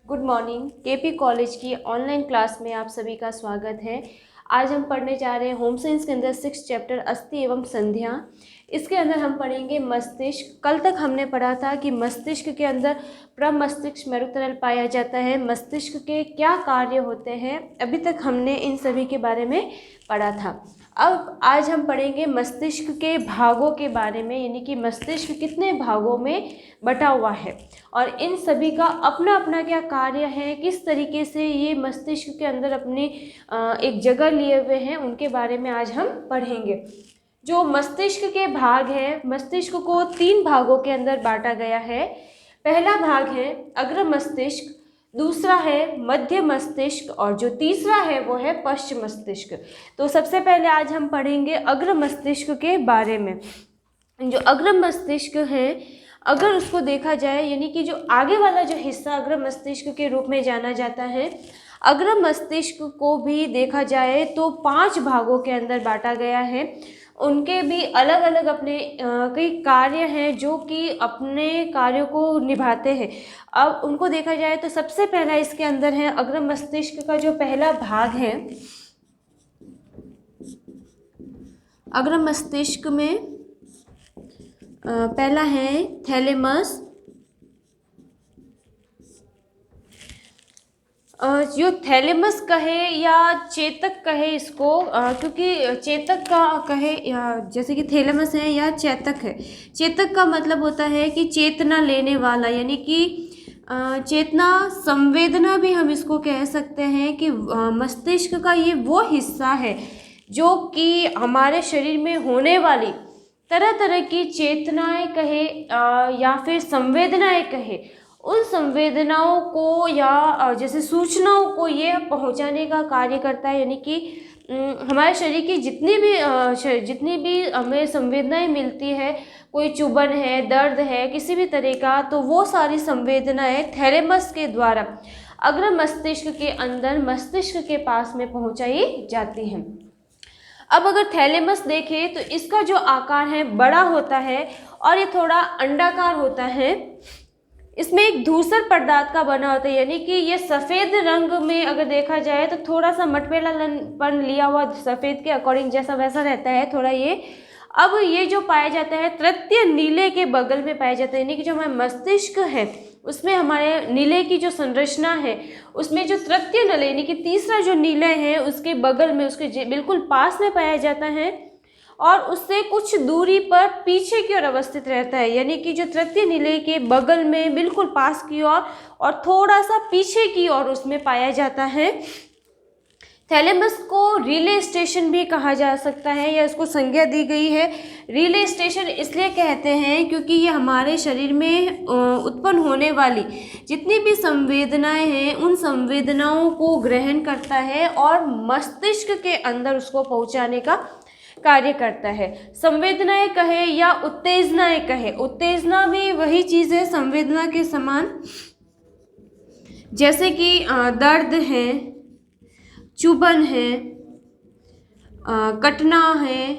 Good morning. KP college की online class में आप सभी का स्वागत है। आज हम पढ़ने जा रहे हैं होम साइंस के अंदर 6 चैप्टर अस्थि एवं संधियाँ। इसके अंदर हम पढ़ेंगे मस्तिष्क। कल तक हमने पढ़ा था कि मस्तिष्क के अंदर प्रमस्तिष्क मेरुतरल पाया जाता है। मस्तिष्क के क्या कार्य होते हैं, अभी तक हमने इन सभी के बारे में पढ़ा था। अब आज हम पढ़ेंगे मस्तिष्क के भागों के बारे में, यानी कि मस्तिष्क कितने भागों में बटा हुआ है और इन सभी का अपना अपना क्या कार्य है, किस तरीके से ये मस्तिष्क के अंदर अपनी एक जगह लिए हुए हैं, उनके बारे में आज हम पढ़ेंगे। जो मस्तिष्क के भाग हैं, मस्तिष्क को 3 भागों के अंदर बांटा गया है। पहला भाग है अग्र मस्तिष्क, दूसरा है मध्य मस्तिष्क और जो तीसरा है वो है पश्च मस्तिष्क। तो सबसे पहले आज हम पढ़ेंगे अग्र मस्तिष्क के बारे में। जो अग्र मस्तिष्क है, अगर उसको देखा जाए, यानी कि जो आगे वाला जो हिस्सा अग्र मस्तिष्क के रूप में जाना जाता है, अग्र मस्तिष्क को भी देखा जाए तो 5 भागों के अंदर बांटा गया है। उनके भी अलग अलग अपने कई कार्य हैं जो कि अपने कार्यों को निभाते हैं। अब उनको देखा जाए तो सबसे पहला इसके अंदर है अग्र मस्तिष्क का जो पहला भाग है। अग्र मस्तिष्क में पहला है थैलेमस। जो थैलेमस कहे या चेतक कहे इसको, क्योंकि चेतक का कहे या जैसे कि थैलेमस है या चेतक है। चेतक का मतलब होता है कि चेतना लेने वाला, यानी कि चेतना संवेदना भी हम इसको कह सकते हैं कि मस्तिष्क का ये वो हिस्सा है जो कि हमारे शरीर में होने वाली तरह तरह की चेतनाएं कहे या फिर संवेदनाएं कहे, उन संवेदनाओं को या जैसे सूचनाओं को ये पहुंचाने का कार्य करता है। यानी कि हमारे शरीर की जितनी भी हमें संवेदनाएं मिलती है, कोई चुभन है, दर्द है, किसी भी तरह का, तो वो सारी संवेदनाएं थैलेमस के द्वारा अग्र मस्तिष्क के अंदर मस्तिष्क के पास में पहुंचाई जाती हैं। अब अगर थैलेमस देखें तो इसका जो आकार है बड़ा होता है और ये थोड़ा अंडाकार होता है। इसमें एक धूसर पदार्थ का बना होता है, यानी कि ये सफ़ेद रंग में अगर देखा जाए तो थोड़ा सा मटमैलापन लिया हुआ सफ़ेद के अकॉर्डिंग जैसा वैसा रहता है थोड़ा ये। अब ये जो पाया जाता है तृतीय नीले के बगल में पाया जाता है, यानी कि जो हमारा मस्तिष्क है उसमें हमारे नीले की जो संरचना है उसमें जो तृतीय नल यानी कि तीसरा जो नीले है उसके बगल में, उसके बिल्कुल पास में पाया जाता है और उससे कुछ दूरी पर पीछे की ओर अवस्थित रहता है, यानी कि जो तृतीय नीले के बगल में बिल्कुल पास की ओर और थोड़ा सा पीछे की ओर उसमें पाया जाता है। थैलेमस को रिले स्टेशन भी कहा जा सकता है या इसको संज्ञा दी गई है। रिले स्टेशन इसलिए कहते हैं क्योंकि ये हमारे शरीर में उत्पन्न होने वाली जितनी भी संवेदनाएं हैं उन संवेदनाओं को ग्रहण करता है और मस्तिष्क के अंदर उसको पहुंचाने का कार्य करता है। संवेदनाएं कहे या उत्तेजनाएं कहे, उत्तेजना भी वही चीज़ है संवेदना के समान, जैसे कि दर्द है, चुभन है, कटना है,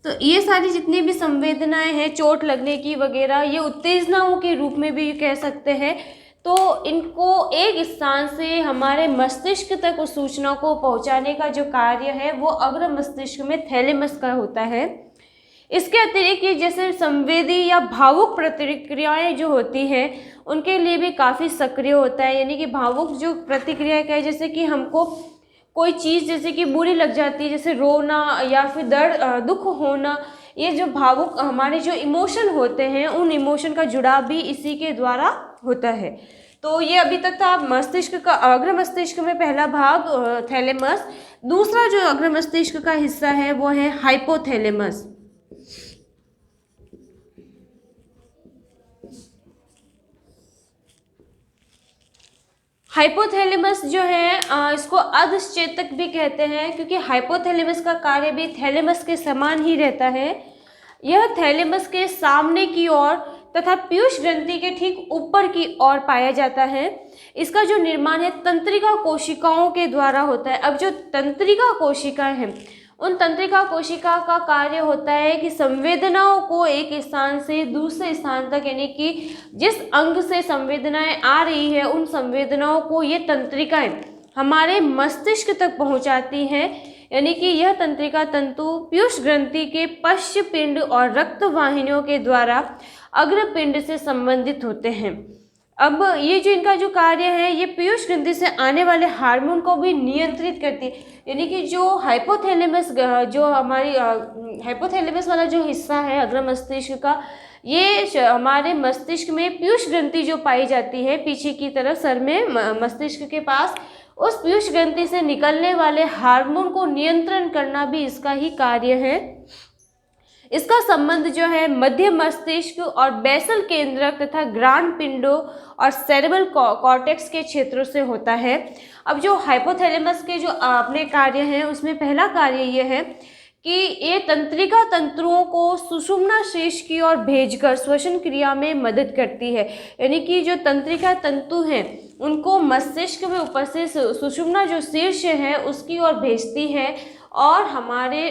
तो ये सारी जितनी भी संवेदनाएं हैं, चोट लगने की वगैरह, ये उत्तेजनाओं के रूप में भी कह सकते हैं। तो इनको एक स्थान से हमारे मस्तिष्क तक उस सूचना को पहुंचाने का जो कार्य है वो अग्र मस्तिष्क में थैलेमस का होता है। इसके अतिरिक्त ये जैसे संवेदी या भावुक प्रतिक्रियाएं जो होती हैं उनके लिए भी काफ़ी सक्रिय होता है, यानी कि भावुक जो प्रतिक्रिया क्या है, जैसे कि हमको कोई चीज़ जैसे कि बुरी लग जाती है, जैसे रोना या फिर दर्द, दुख होना, ये जो भावुक हमारे जो इमोशन होते हैं उन इमोशन का जुड़ाव भी इसी के द्वारा होता है। तो ये अभी तक था मस्तिष्क का अग्र मस्तिष्क में पहला भाग थैलेमस। दूसरा जो अग्र मस्तिष्क का हिस्सा है वो है हाइपोथैलेमस। हाइपोथैलेमस जो है इसको अधश्चेतक भी कहते हैं क्योंकि हाइपोथैलेमस का कार्य भी थैलेमस के समान ही रहता है। यह थैलेमस के सामने की ओर तथा पीयूष ग्रंथि के ठीक ऊपर की ओर पाया जाता है। इसका जो निर्माण है तंत्रिका कोशिकाओं के द्वारा होता है। अब जो तंत्रिका कोशिकाएं हैं उन तंत्रिका कोशिका का कार्य होता है कि संवेदनाओं को एक स्थान से दूसरे स्थान तक, यानी कि जिस अंग से संवेदनाएं आ रही है उन संवेदनाओं को ये तंत्रिकाएं हमारे मस्तिष्क तक पहुंचाती हैं। यानी कि यह तंत्रिका तंतु पीयूष ग्रंथि के पश्च पिंड और रक्त वाहिनियों के द्वारा अग्र पिंड से संबंधित होते हैं। अब ये जो इनका जो कार्य है, ये पीयूष ग्रंथि से आने वाले हार्मोन को भी नियंत्रित करती है। यानी कि जो हाइपोथैलेमस, जो हमारी हाइपोथैलेमस वाला जो हिस्सा है अग्र मस्तिष्क का, ये हमारे मस्तिष्क में पीयूष ग्रंथि जो पाई जाती है पीछे की तरफ सर में मस्तिष्क के पास, उस पीयूष ग्रंथि से निकलने वाले हार्मोन को नियंत्रण करना भी इसका ही कार्य है। इसका संबंध जो है मध्य मस्तिष्क और बेसल केंद्रक तथा ग्रांड पिंडों और सेरेब्रल कॉर्टेक्स के क्षेत्रों से होता है। अब जो हाइपोथैलेमस के जो अपने कार्य हैं उसमें पहला कार्य ये है कि ये तंत्रिका तंतुओं को सुषुम्ना शीर्ष की ओर भेजकर श्वसन क्रिया में मदद करती है। यानी कि जो तंत्रिका तंतु हैं उनको मस्तिष्क में उपस्थित सुषुम्ना जो शीर्ष है उसकी ओर भेजती है और हमारे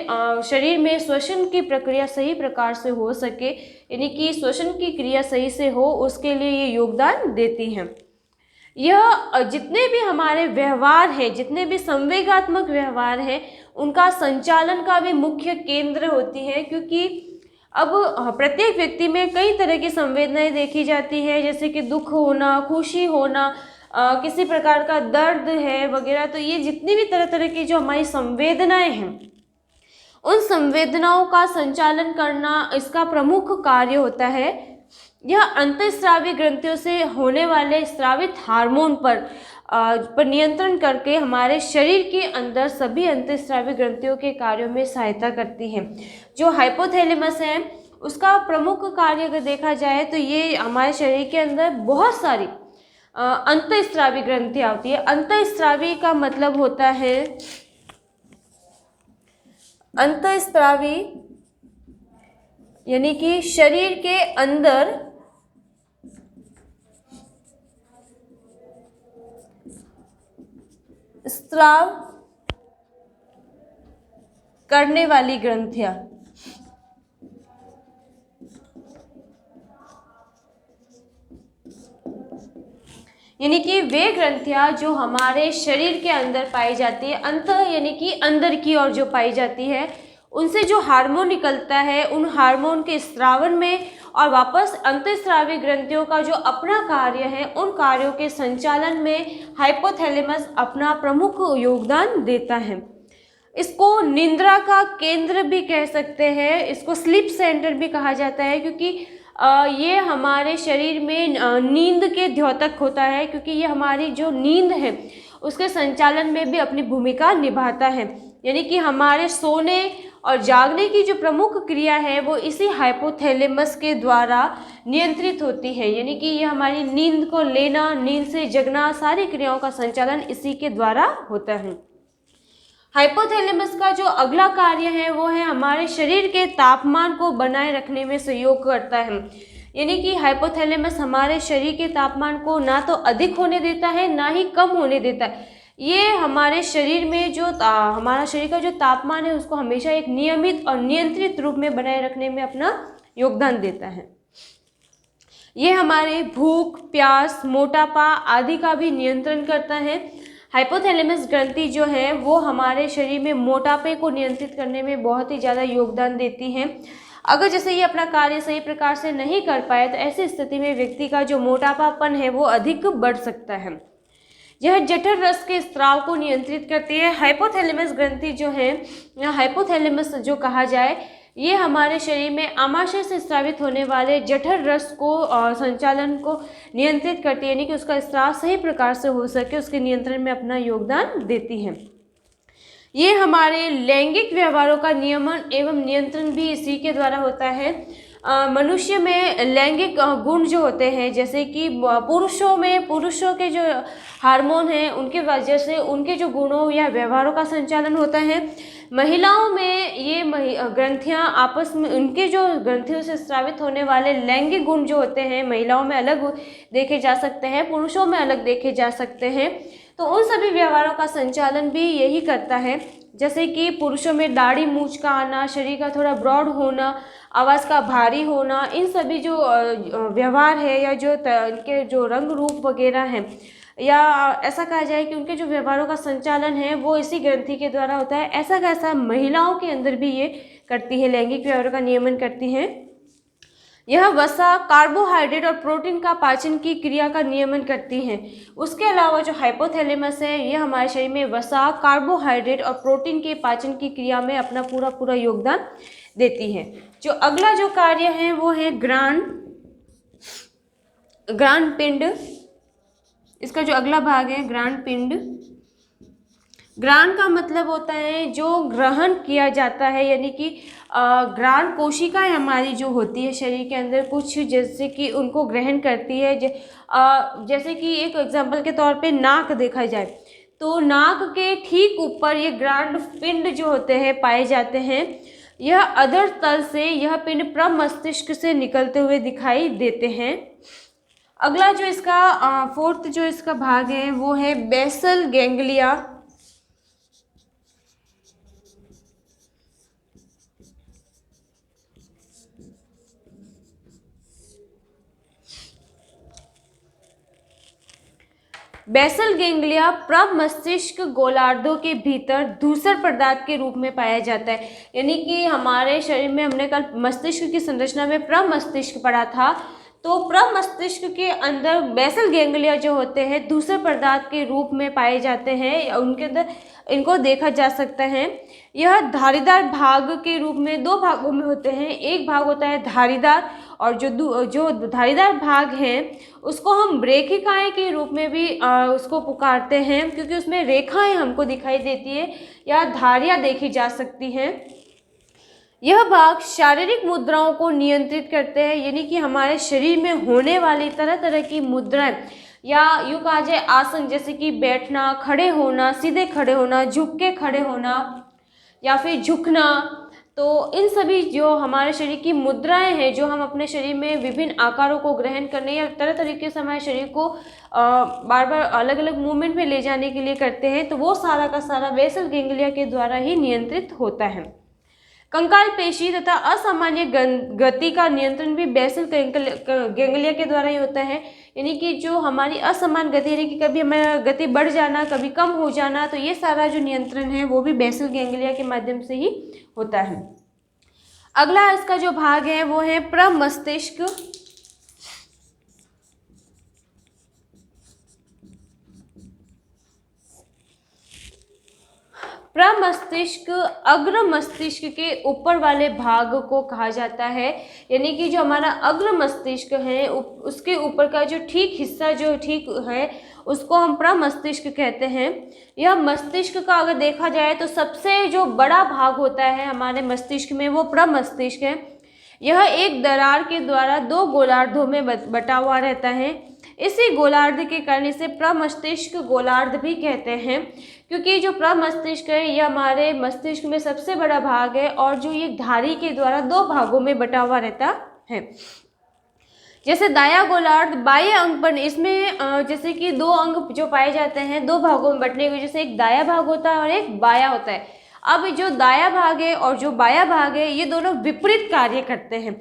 शरीर में श्वसन की प्रक्रिया सही प्रकार से हो सके, यानी कि श्वसन की क्रिया सही से हो, उसके लिए ये योगदान देती हैं। यह जितने भी हमारे व्यवहार हैं, जितने भी संवेगात्मक व्यवहार हैं, उनका संचालन का भी मुख्य केंद्र होती है। क्योंकि अब प्रत्येक व्यक्ति में कई तरह की संवेदनाएं देखी जाती है, जैसे कि दुख होना, खुशी होना, किसी प्रकार का दर्द है वगैरह। तो ये जितनी भी तरह तरह की जो हमारी संवेदनाएं हैं, उन संवेदनाओं का संचालन करना इसका प्रमुख कार्य होता है। यह अंतःस्रावी ग्रंथियों से होने वाले स्रावित हार्मोन पर नियंत्रण करके हमारे शरीर के अंदर सभी अंतःस्रावी ग्रंथियों के कार्यों में सहायता करती है। जो हाइपोथैलेमस है उसका प्रमुख कार्य अगर देखा जाए तो ये हमारे शरीर के अंदर बहुत सारी अंतःस्रावी ग्रंथियां होती है। अंतःस्रावी का मतलब होता है, अंतःस्रावी यानी कि शरीर के अंदर स्राव करने वाली ग्रंथियां। यानी कि वे ग्रंथियां जो हमारे शरीर के अंदर पाई जाती है, अंत यानी कि अंदर की ओर जो पाई जाती है, उनसे जो हार्मोन निकलता है उन हार्मोन के स्रावन में और वापस अंतःस्रावी ग्रंथियों का जो अपना कार्य है उन कार्यों के संचालन में हाइपोथैलेमस अपना प्रमुख योगदान देता है। इसको निंद्रा का केंद्र भी कह सकते हैं, इसको स्लीप सेंटर भी कहा जाता है, क्योंकि ये हमारे शरीर में नींद के द्योतक होता है, क्योंकि ये हमारी जो नींद है उसके संचालन में भी अपनी भूमिका निभाता है। यानी कि हमारे सोने और जागने की जो प्रमुख क्रिया है वो इसी हाइपोथैलेमस के द्वारा नियंत्रित होती है। यानी कि ये हमारी नींद को लेना, नींद से जगना, सारी क्रियाओं का संचालन इसी के द्वारा होता है। हाइपोथैलेमस का जो अगला कार्य है वो है हमारे शरीर के तापमान को बनाए रखने में सहयोग करता है। यानी कि हाइपोथैलेमस हमारे शरीर के तापमान को ना तो अधिक होने देता है ना ही कम होने देता है। ये हमारे शरीर में जो हमारा शरीर का जो तापमान है उसको हमेशा एक नियमित और नियंत्रित रूप में बनाए रखने में अपना योगदान देता है। ये हमारे भूख, प्यास, मोटापा आदि का भी नियंत्रण करता है। हाइपोथैलेमस ग्रंथि जो है वो हमारे शरीर में मोटापे को नियंत्रित करने में बहुत ही ज़्यादा योगदान देती है। अगर जैसे ये अपना कार्य सही प्रकार से नहीं कर पाए तो ऐसी स्थिति में व्यक्ति का जो मोटापापन है वो अधिक बढ़ सकता है। यह जठर रस के स्राव को नियंत्रित करती है। हाइपोथैलेमस ग्रंथि जो है या हाइपोथैलेमस जो कहा जाए, ये हमारे शरीर में आमाशय से स्रावित होने वाले जठर रस को संचालन को नियंत्रित करती है, यानी कि उसका स्राव सही प्रकार से हो सके उसके नियंत्रण में अपना योगदान देती है। ये हमारे लैंगिक व्यवहारों का नियमन एवं नियंत्रण भी इसी के द्वारा होता है। मनुष्य में लैंगिक गुण जो होते हैं, जैसे कि पुरुषों के जो हार्मोन हैं उनके वजह से उनके जो गुणों या व्यवहारों का संचालन होता है। महिलाओं में ये ग्रंथियां आपस में उनके जो ग्रंथियों से स्रावित होने वाले लैंगिक गुण जो होते हैं महिलाओं में अलग देखे जा सकते हैं, पुरुषों में अलग देखे जा सकते हैं। तो उन सभी व्यवहारों का संचालन भी यही करता है। जैसे कि पुरुषों में दाढ़ी मूंछ का आना, शरीर का थोड़ा ब्रॉड होना, आवाज़ का भारी होना, इन सभी जो व्यवहार है या जो इनके जो रंग रूप वगैरह हैं, या ऐसा कहा जाए कि उनके जो व्यवहारों का संचालन है वो इसी ग्रंथि के द्वारा होता है। ऐसा कैसा महिलाओं के अंदर भी ये करती है, लैंगिक व्यवहारों का नियमन करती हैं। यह वसा, कार्बोहाइड्रेट और प्रोटीन का पाचन की क्रिया का नियमन करती हैं। उसके अलावा जो हाइपोथैलेमस है, यह हमारे शरीर में वसा, कार्बोहाइड्रेट और प्रोटीन के पाचन की क्रिया में अपना पूरा योगदान देती है। जो अगला जो कार्य है वो है ग्राण पिंड। इसका जो अगला भाग है ग्राण पिंड। ग्राण का मतलब होता है जो ग्रहण किया जाता है, यानी कि ग्राण कोशिकाएं हमारी जो होती है शरीर के अंदर कुछ, जैसे कि उनको ग्रहण करती है। जैसे कि एक एग्जांपल के तौर पे नाक देखा जाए तो नाक के ठीक ऊपर ये ग्राण पिंड जो होते हैं पाए जाते हैं। यह अधर तल से यह पिंड प्रमस्तिष्क से निकलते हुए दिखाई देते हैं। अगला जो इसका फोर्थ जो इसका भाग है वो है बेसल गैंग्लिया। बेसल गैंग्लिया प्रमस्तिष्क गोलार्धों के भीतर धूसर पदार्थ के रूप में पाया जाता है। यानी कि हमारे शरीर में हमने कल मस्तिष्क की संरचना में प्रमस्तिष्क पढ़ा था, तो प्रमस्तिष्क के अंदर बेसल गैंग्लिया जो होते हैं दूसरे पदार्थ के रूप में पाए जाते हैं। उनके अंदर इनको देखा जा सकता है। यह धारीदार भाग के रूप में दो भागों में होते हैं। एक भाग होता है धारीदार, और जो धारीदार भाग है उसको हम रेखिकाएं के रूप में भी उसको पुकारते हैं, क्योंकि उसमें रेखाएं हमको दिखाई देती है या धारियां देखी जा सकती हैं। यह भाग शारीरिक मुद्राओं को नियंत्रित करते हैं, यानी कि हमारे शरीर में होने वाली तरह तरह की मुद्राएं, या यूँ कहा जाए आसन, जैसे कि बैठना, खड़े होना, सीधे खड़े होना, झुक के खड़े होना या फिर झुकना। तो इन सभी जो हमारे शरीर की मुद्राएं हैं, जो हम अपने शरीर में विभिन्न आकारों को ग्रहण करने या तरह तरीके से हमारे शरीर को बार बार अलग अलग मूवमेंट में ले जाने के लिए करते हैं, तो वो सारा का सारा बेसल गैंग्लिया के द्वारा ही नियंत्रित होता है। कंकाल पेशी तथा असामान्य गति का नियंत्रण भी बेसल गैंग्लिया के द्वारा ही होता है। यानी कि जो हमारी असमान गति, यानी कि कभी हमारा गति बढ़ जाना, कभी कम हो जाना, तो ये सारा जो नियंत्रण है वो भी बेसल गैंग्लिया के माध्यम से ही होता है। अगला इसका जो भाग है वो है प्रमस्तिष्क। प्रमस्तिष्क अग्र मस्तिष्क के ऊपर वाले भाग को कहा जाता है। यानी कि जो हमारा अग्र मस्तिष्क है उसके ऊपर का जो ठीक हिस्सा जो ठीक है उसको हम प्रमस्तिष्क कहते हैं। यह मस्तिष्क का अगर देखा जाए तो सबसे जो बड़ा भाग होता है हमारे मस्तिष्क में वो प्रमस्तिष्क है। यह एक दरार के द्वारा दो गोलार्धों में बटा हुआ रहता है। इसी गोलार्ध के कारण इसे प्रमस्तिष्क गोलार्ध भी कहते हैं, क्योंकि जो प्रमस्तिष्क है यह हमारे मस्तिष्क में सबसे बड़ा भाग है और जो ये धारी के द्वारा दो भागों में बटा हुआ रहता है। जैसे दाया गोलार्ध बाह्य अंग पर, इसमें जैसे कि दो अंग जो पाए जाते हैं दो भागों में बटने की वजह से एक दाया भाग होता है और एक बाया होता है। अब जो दाया भाग है और जो बाया भाग है ये दोनों विपरीत कार्य करते हैं।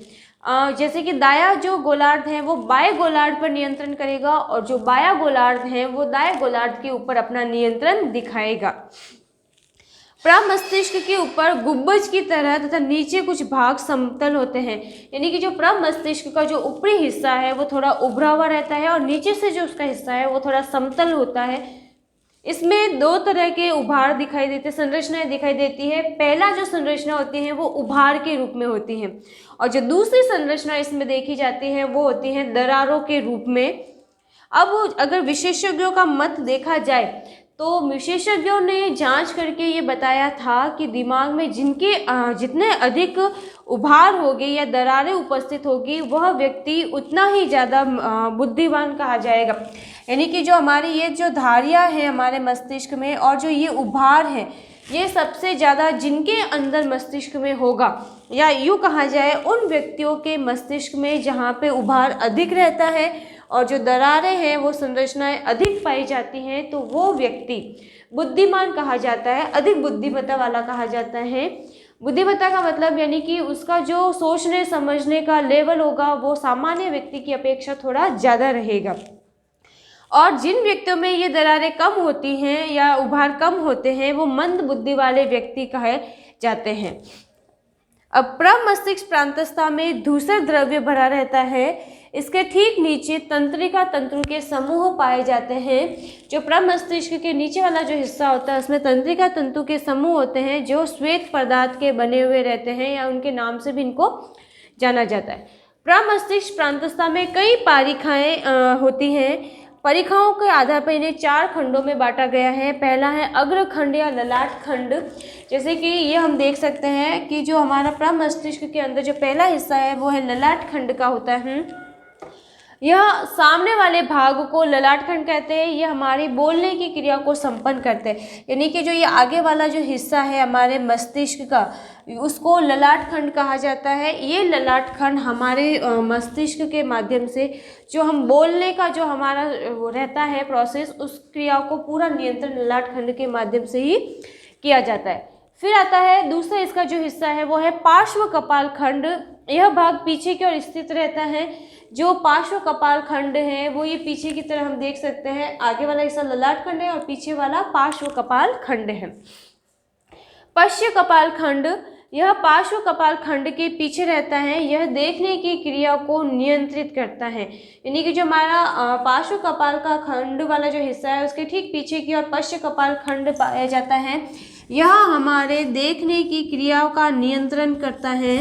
जैसे कि दाया जो गोलार्ध है वो बाएं गोलार्ध पर नियंत्रण करेगा और जो बाया गोलार्ध है वो दाएं गोलार्ध के ऊपर अपना नियंत्रण दिखाएगा। प्रमस्तिष्क के ऊपर गुब्बज की तरह तथा नीचे कुछ भाग समतल होते हैं। यानी कि जो प्रमस्तिष्क का जो ऊपरी हिस्सा है वो थोड़ा उभरा हुआ रहता है और नीचे से जो उसका हिस्सा है वो थोड़ा समतल होता है। इसमें दो तरह के उभार दिखाई देते, संरचनाएं दिखाई देती है। पहला जो संरचना होती है वो उभार के रूप में होती है और जो दूसरी संरचना इसमें देखी जाती है वो होती है दरारों के रूप में। अब अगर विशेषज्ञों का मत देखा जाए तो विशेषज्ञों ने जांच करके ये बताया था कि दिमाग में जितने अधिक उभार होगी या दरारें उपस्थित होगी वह व्यक्ति उतना ही ज़्यादा बुद्धिमान कहा जाएगा। यानी कि जो हमारी ये जो धारियाँ हैं हमारे मस्तिष्क में और जो ये उभार है ये सबसे ज़्यादा जिनके अंदर मस्तिष्क में होगा, या यूँ कहा जाए उन व्यक्तियों के मस्तिष्क में जहाँ पे उभार अधिक रहता है और जो दरारें हैं वो संरचनाएं अधिक पाई जाती हैं तो वो व्यक्ति बुद्धिमान कहा जाता है, अधिक बुद्धिमत्ता वाला कहा जाता है। बुद्धिमत्ता का मतलब यानी कि उसका जो सोचने समझने का लेवल होगा वो सामान्य व्यक्ति की अपेक्षा थोड़ा ज़्यादा रहेगा। और जिन व्यक्तियों में ये दरारें कम होती हैं या उभार कम होते हैं वो मंद बुद्धि वाले व्यक्ति कहे जाते हैं। अब प्रमस्तिष्क प्रांतस्था में धूसर द्रव्य भरा रहता है। इसके ठीक नीचे तंत्रिका तंतु के समूह पाए जाते हैं। जो प्रमस्तिष्क के नीचे वाला जो हिस्सा होता है उसमें तंत्रिका तंतु के समूह होते हैं जो श्वेत पदार्थ के बने हुए रहते हैं या उनके नाम से भी इनको जाना जाता है। प्रमस्तिष्क प्रांतस्था में कई पारिखाएँ होती हैं। परिखाओं के आधार पर इन्हें 4 खंडों में बांटा गया है। पहला है अग्रखंड या ललाट खंड। जैसे कि ये हम देख सकते हैं कि जो हमारा प्रमस्तिष्क के अंदर जो पहला हिस्सा है वो है ललाट खंड का होता है। यह सामने वाले भाग को ललाट खंड कहते हैं। यह हमारी बोलने की क्रिया को संपन्न करते हैं, यानी कि जो ये आगे वाला जो हिस्सा है हमारे मस्तिष्क का उसको ललाट खंड कहा जाता है। ये ललाट खंड हमारे मस्तिष्क के माध्यम से जो हम बोलने का जो हमारा वो रहता है प्रोसेस, उस क्रिया को पूरा नियंत्रण ललाट खंड के माध्यम से ही किया जाता है। फिर आता है दूसरा इसका जो हिस्सा है वो है पार्श्व कपाल खंड। यह भाग पीछे की ओर स्थित रहता है। जो पार्श्व कपाल खंड है वो ये पीछे की तरह हम देख सकते हैं। आगे वाला हिस्सा ललाट खंड है और पीछे वाला पार्श्व कपाल खंड है। पश्च कपाल खंड, यह पार्श्व कपाल खंड के पीछे रहता है। यह देखने की क्रिया को नियंत्रित करता है, यानी कि जो हमारा पार्श्व कपाल का खंड वाला जो हिस्सा है उसके ठीक पीछे की ओर पश्च कपाल खंड पाया जाता है। यह हमारे देखने की क्रियाओं का नियंत्रण करता है।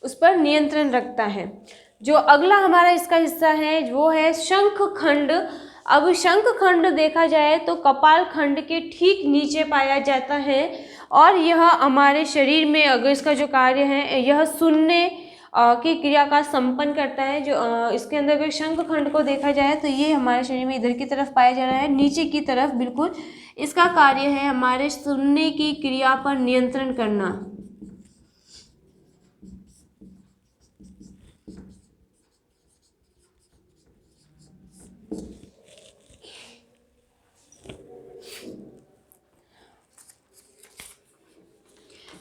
उस पर नियंत्रण रखता है। जो अगला हमारा इसका हिस्सा है वो है शंख खंड। अब शंख खंड देखा जाए तो कपाल खंड के ठीक नीचे पाया जाता है और यह हमारे शरीर में अगर इसका जो कार्य है यह सुनने की क्रिया का संपन्न करता है। जो इसके अंदर अगर शंख खंड को देखा जाए तो ये हमारे शरीर में इधर की तरफ पाया जा रहा है, नीचे की तरफ बिल्कुल। इसका कार्य है हमारे सुनने की क्रिया पर नियंत्रण करना।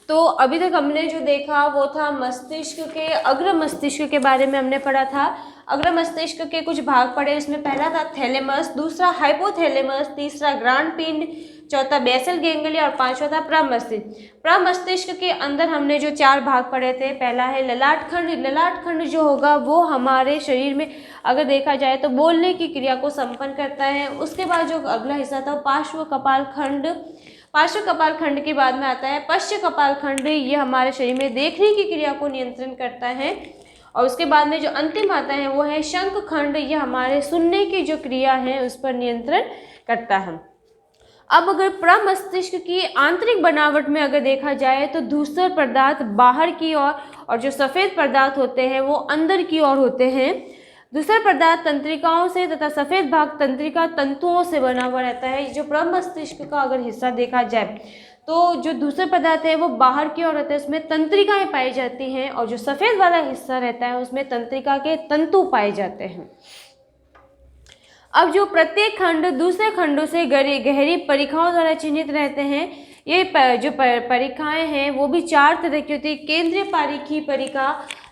तो अभी तक हमने जो देखा वो था मस्तिष्क के अग्र मस्तिष्क के बारे में हमने पढ़ा था। अग्र मस्तिष्क के कुछ भाग पढ़े। इसमें पहला था थैलेमस, दूसरा हाइपोथैलेमस, तीसरा ग्रांड पिंड, चौथा बेसल गेंगलिया और पांचवा था प्रमस्तिष्क। प्रमस्तिष्क के अंदर हमने जो 4 भाग पढ़े थे, पहला है ललाट खंड। ललाट खंड जो होगा वो हमारे शरीर में अगर देखा जाए तो बोलने की क्रिया को संपन्न करता है। उसके बाद जो अगला हिस्सा था पार्श्व कपाल खंड। पार्श्व कपाल खंड के बाद में आता है पश्च कपाल खंड। ये हमारे शरीर में देखने की क्रिया को नियंत्रण करता है। और उसके बाद में जो अंतिम आता है वो है शंख खंड। ये हमारे सुनने की जो क्रिया है उस पर नियंत्रण करता है। अब अगर प्रमस्तिष्क की आंतरिक बनावट में अगर देखा जाए तो धूसर पदार्थ बाहर की ओर और जो सफ़ेद पदार्थ होते हैं वो अंदर की ओर होते हैं। दूसरा पदार्थ तंत्रिकाओं से तथा सफ़ेद भाग तंत्रिका तंतुओं से बना हुआ रहता है। जो प्रमस्तिष्क का अगर हिस्सा देखा जाए तो जो दूसरे पदार्थ है वो बाहर की ओर रहते हैं, उसमें तंत्रिकाएं पाई जाती हैं और जो सफ़ेद वाला हिस्सा रहता है उसमें तंत्रिका के तंतु पाए जाते हैं। अब जो प्रत्येक खंड दूसरे खंडों से गहरी परिखाओं द्वारा चिन्हित रहते हैं। ये जो परिखाएं हैं वो भी 4 तरह की होती है। केंद्रीय पारिखी परिखा,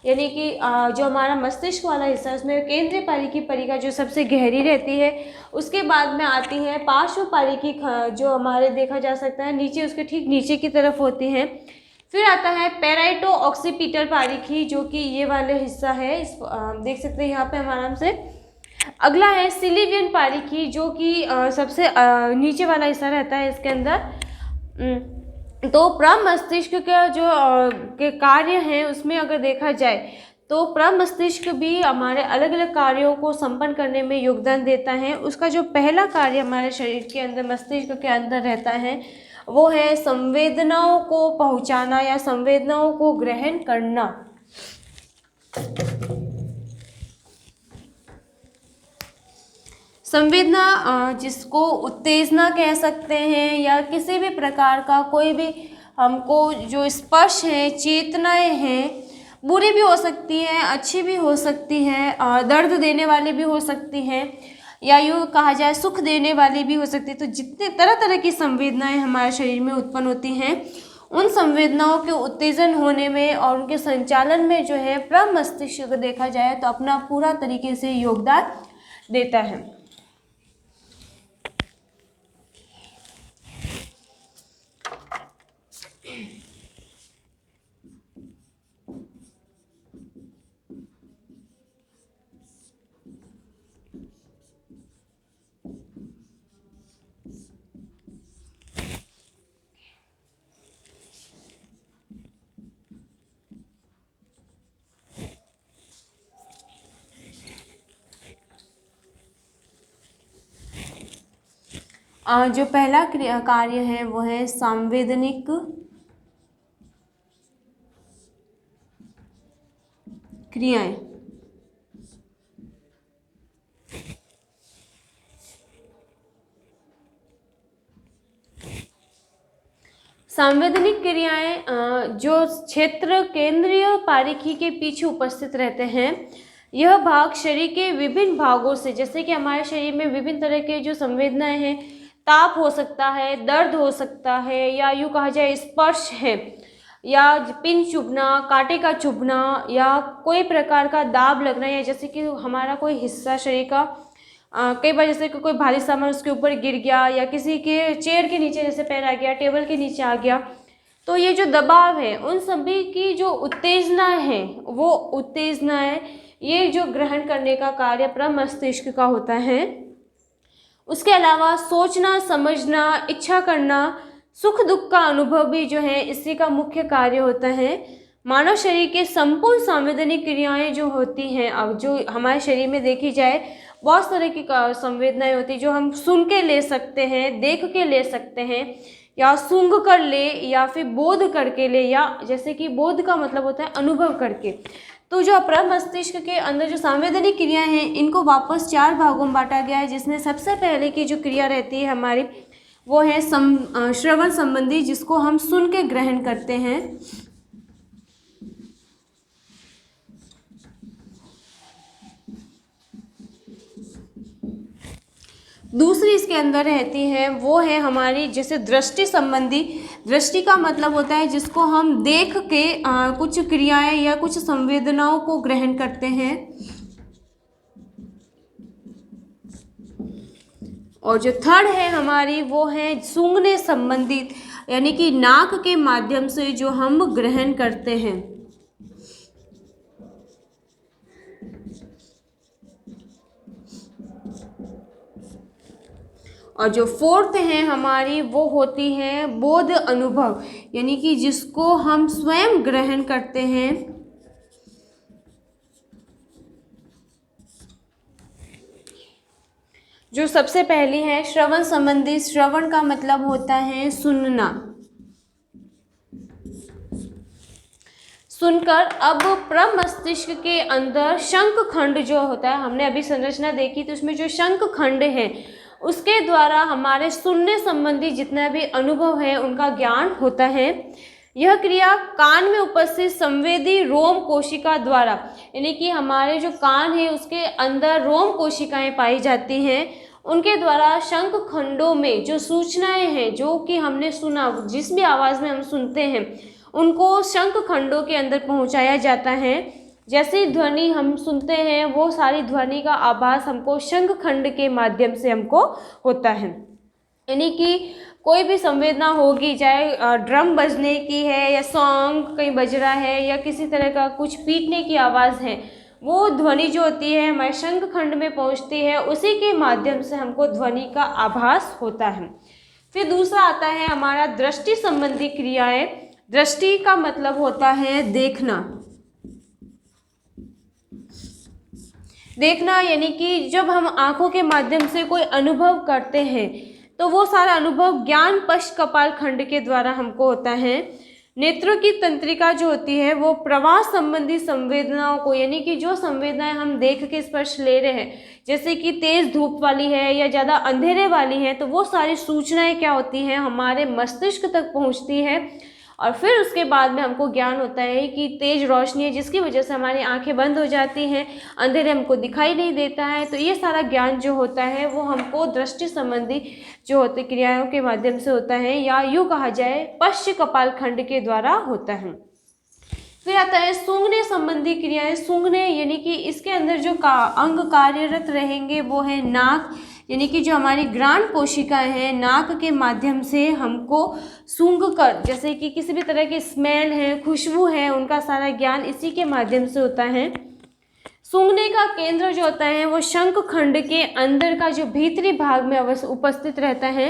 यानी कि जो हमारा मस्तिष्क वाला हिस्सा है उसमें केंद्रीय पारिखी परिखा जो सबसे गहरी रहती है। उसके बाद में आती है पार्श्व पारिखी जो हमारे देखा जा सकता है नीचे, उसके ठीक नीचे की तरफ होती है। फिर आता है पैराइटो ऑक्सीपिटल पारिखी जो कि ये वाले हिस्सा है। इस देख सकते हैं यहाँ पे हम आराम से। अगला है सिलिवियन पारिखी जो कि सबसे नीचे वाला हिस्सा रहता है इसके अंदर। तो प्रमस्तिष्क का जो के कार्य हैं उसमें अगर देखा जाए तो प्रमस्तिष्क भी हमारे अलग अलग कार्यों को संपन्न करने में योगदान देता है। उसका जो पहला कार्य हमारे शरीर के अंदर मस्तिष्क के अंदर रहता है वो है संवेदनाओं को पहुंचाना या संवेदनाओं को ग्रहण करना। संवेदना जिसको उत्तेजना कह सकते हैं या किसी भी प्रकार का कोई भी हमको जो स्पर्श है, चेतनाएं हैं, बुरी भी हो सकती हैं, अच्छी भी हो सकती हैं, दर्द देने वाली भी हो सकती हैं, या यूँ कहा जाए सुख देने वाली भी हो सकती है। तो जितने तरह तरह की संवेदनाएं हमारे शरीर में उत्पन्न होती हैं, उन संवेदनाओं के उत्तेजन होने में और उनके संचालन में जो है प्रमस्तिष्क देखा जाए तो अपना पूरा तरीके से योगदान देता है। जो पहला कार्य है वो है सांवेदनिक क्रियाएं। सांवेदनिक क्रियाएं जो क्षेत्र केंद्रीय पारिखी के पीछे उपस्थित रहते हैं, यह भाग शरीर के विभिन्न भागों से, जैसे कि हमारे शरीर में विभिन्न तरह के जो संवेदनाएं हैं, ताप हो सकता है, दर्द हो सकता है, या यूँ कहा जाए स्पर्श है, या पिन चुभना, कांटे का चुभना, या कोई प्रकार का दाब लगना, या जैसे कि हमारा कोई हिस्सा शरीर का कई बार जैसे कि कोई भारी सामान उसके ऊपर गिर गया, या किसी के चेयर के नीचे जैसे पैर आ गया, टेबल के नीचे आ गया, तो ये जो दबाव है उन सभी की जो उत्तेजना है, वो उत्तेजनाएं ये जो ग्रहण करने का कार्य प्रमस्तिष्क का होता है। उसके अलावा सोचना, समझना, इच्छा करना, सुख दुख का अनुभव भी जो है इसी का मुख्य कार्य होता है। मानव शरीर के संपूर्ण संवेदनिक क्रियाएं जो होती हैं, अब जो हमारे शरीर में देखी जाए बहुत तरह की संवेदनाएं होती हैं, जो हम सुन के ले सकते हैं, देख के ले सकते हैं, या सूंघ कर ले, या फिर बोध करके ले, या जैसे कि बोध का मतलब होता है अनुभव करके। तो जो प्रमस्तिष्क के अंदर जो संवेदनिक क्रियाएं हैं, इनको वापस 4 भागों में बांटा गया है, जिसमें सबसे पहले की जो क्रिया रहती है हमारी, वो है श्रवण संबंधी, जिसको हम सुन के ग्रहण करते हैं। दूसरी इसके अंदर रहती है वो है हमारी जैसे दृष्टि संबंधी। दृष्टि का मतलब होता है जिसको हम देख के कुछ क्रियाएं या कुछ संवेदनाओं को ग्रहण करते हैं। और जो थर्ड है हमारी वो है सूंघने संबंधित, यानी कि नाक के माध्यम से जो हम ग्रहण करते हैं। और जो फोर्थ है हमारी वो होती है बोध अनुभव, यानी कि जिसको हम स्वयं ग्रहण करते हैं। जो सबसे पहली है श्रवण संबंधी। श्रवण का मतलब होता है सुनना, सुनकर। अब प्रमस्तिष्क के अंदर शंख खंड जो होता है, हमने अभी संरचना देखी तो उसमें जो शंख खंड है उसके द्वारा हमारे सुनने संबंधी जितना भी अनुभव है उनका ज्ञान होता है। यह क्रिया कान में उपस्थित संवेदी रोम कोशिका द्वारा, यानी कि हमारे जो कान है उसके अंदर रोम कोशिकाएं पाई जाती हैं, उनके द्वारा शंख खंडों में जो सूचनाएं हैं जो कि हमने सुना, जिस भी आवाज़ में हम सुनते हैं उनको शंख खंडों के अंदर पहुंचाया जाता है। जैसे ध्वनि हम सुनते हैं वो सारी ध्वनि का आभास हमको शंख खंड के माध्यम से हमको होता है। यानी कि कोई भी संवेदना होगी, चाहे ड्रम बजने की है या सॉन्ग कहीं बज रहा है या किसी तरह का कुछ पीटने की आवाज़ है, वो ध्वनि जो होती है हमारे शंख खंड में पहुंचती है, उसी के माध्यम से हमको ध्वनि का आभास होता है। फिर दूसरा आता है हमारा दृष्टि संबंधी क्रियाएं। दृष्टि का मतलब होता है देखना। देखना यानी कि जब हम आँखों के माध्यम से कोई अनुभव करते हैं तो वो सारा अनुभव ज्ञान पश्च कपाल खंड के द्वारा हमको होता है। नेत्रों की तंत्रिका जो होती है वो प्रवास संबंधी संवेदनाओं को, यानी कि जो संवेदनाएं हम देख के स्पर्श ले रहे हैं, जैसे कि तेज धूप वाली है या ज़्यादा अंधेरे वाली है, तो वो सारी सूचनाएं क्या होती हैं हमारे मस्तिष्क तक पहुंचती है और फिर उसके बाद में हमको ज्ञान होता है कि तेज रोशनी है जिसकी वजह से हमारी आंखें बंद हो जाती हैं, अंधेरे हमको दिखाई नहीं देता है। तो ये सारा ज्ञान जो होता है वो हमको दृष्टि संबंधी जो होते क्रियाओं के माध्यम से होता है, या यूँ कहा जाए पश्च कपाल खंड के द्वारा होता है। फिर आता है सूंघने संबंधी क्रियाएं। सूंघने यानी कि इसके अंदर जो अंग कार्यरत रहेंगे वो है नाक, यानी कि जो हमारी ग्राण कोशिकाएं हैं नाक के माध्यम से हमको सूंघ कर, जैसे कि किसी भी तरह की स्मेल है, खुशबू है, उनका सारा ज्ञान इसी के माध्यम से होता है। सूंघने का केंद्र जो होता है वो शंख खंड के अंदर का जो भीतरी भाग में उपस्थित रहता है।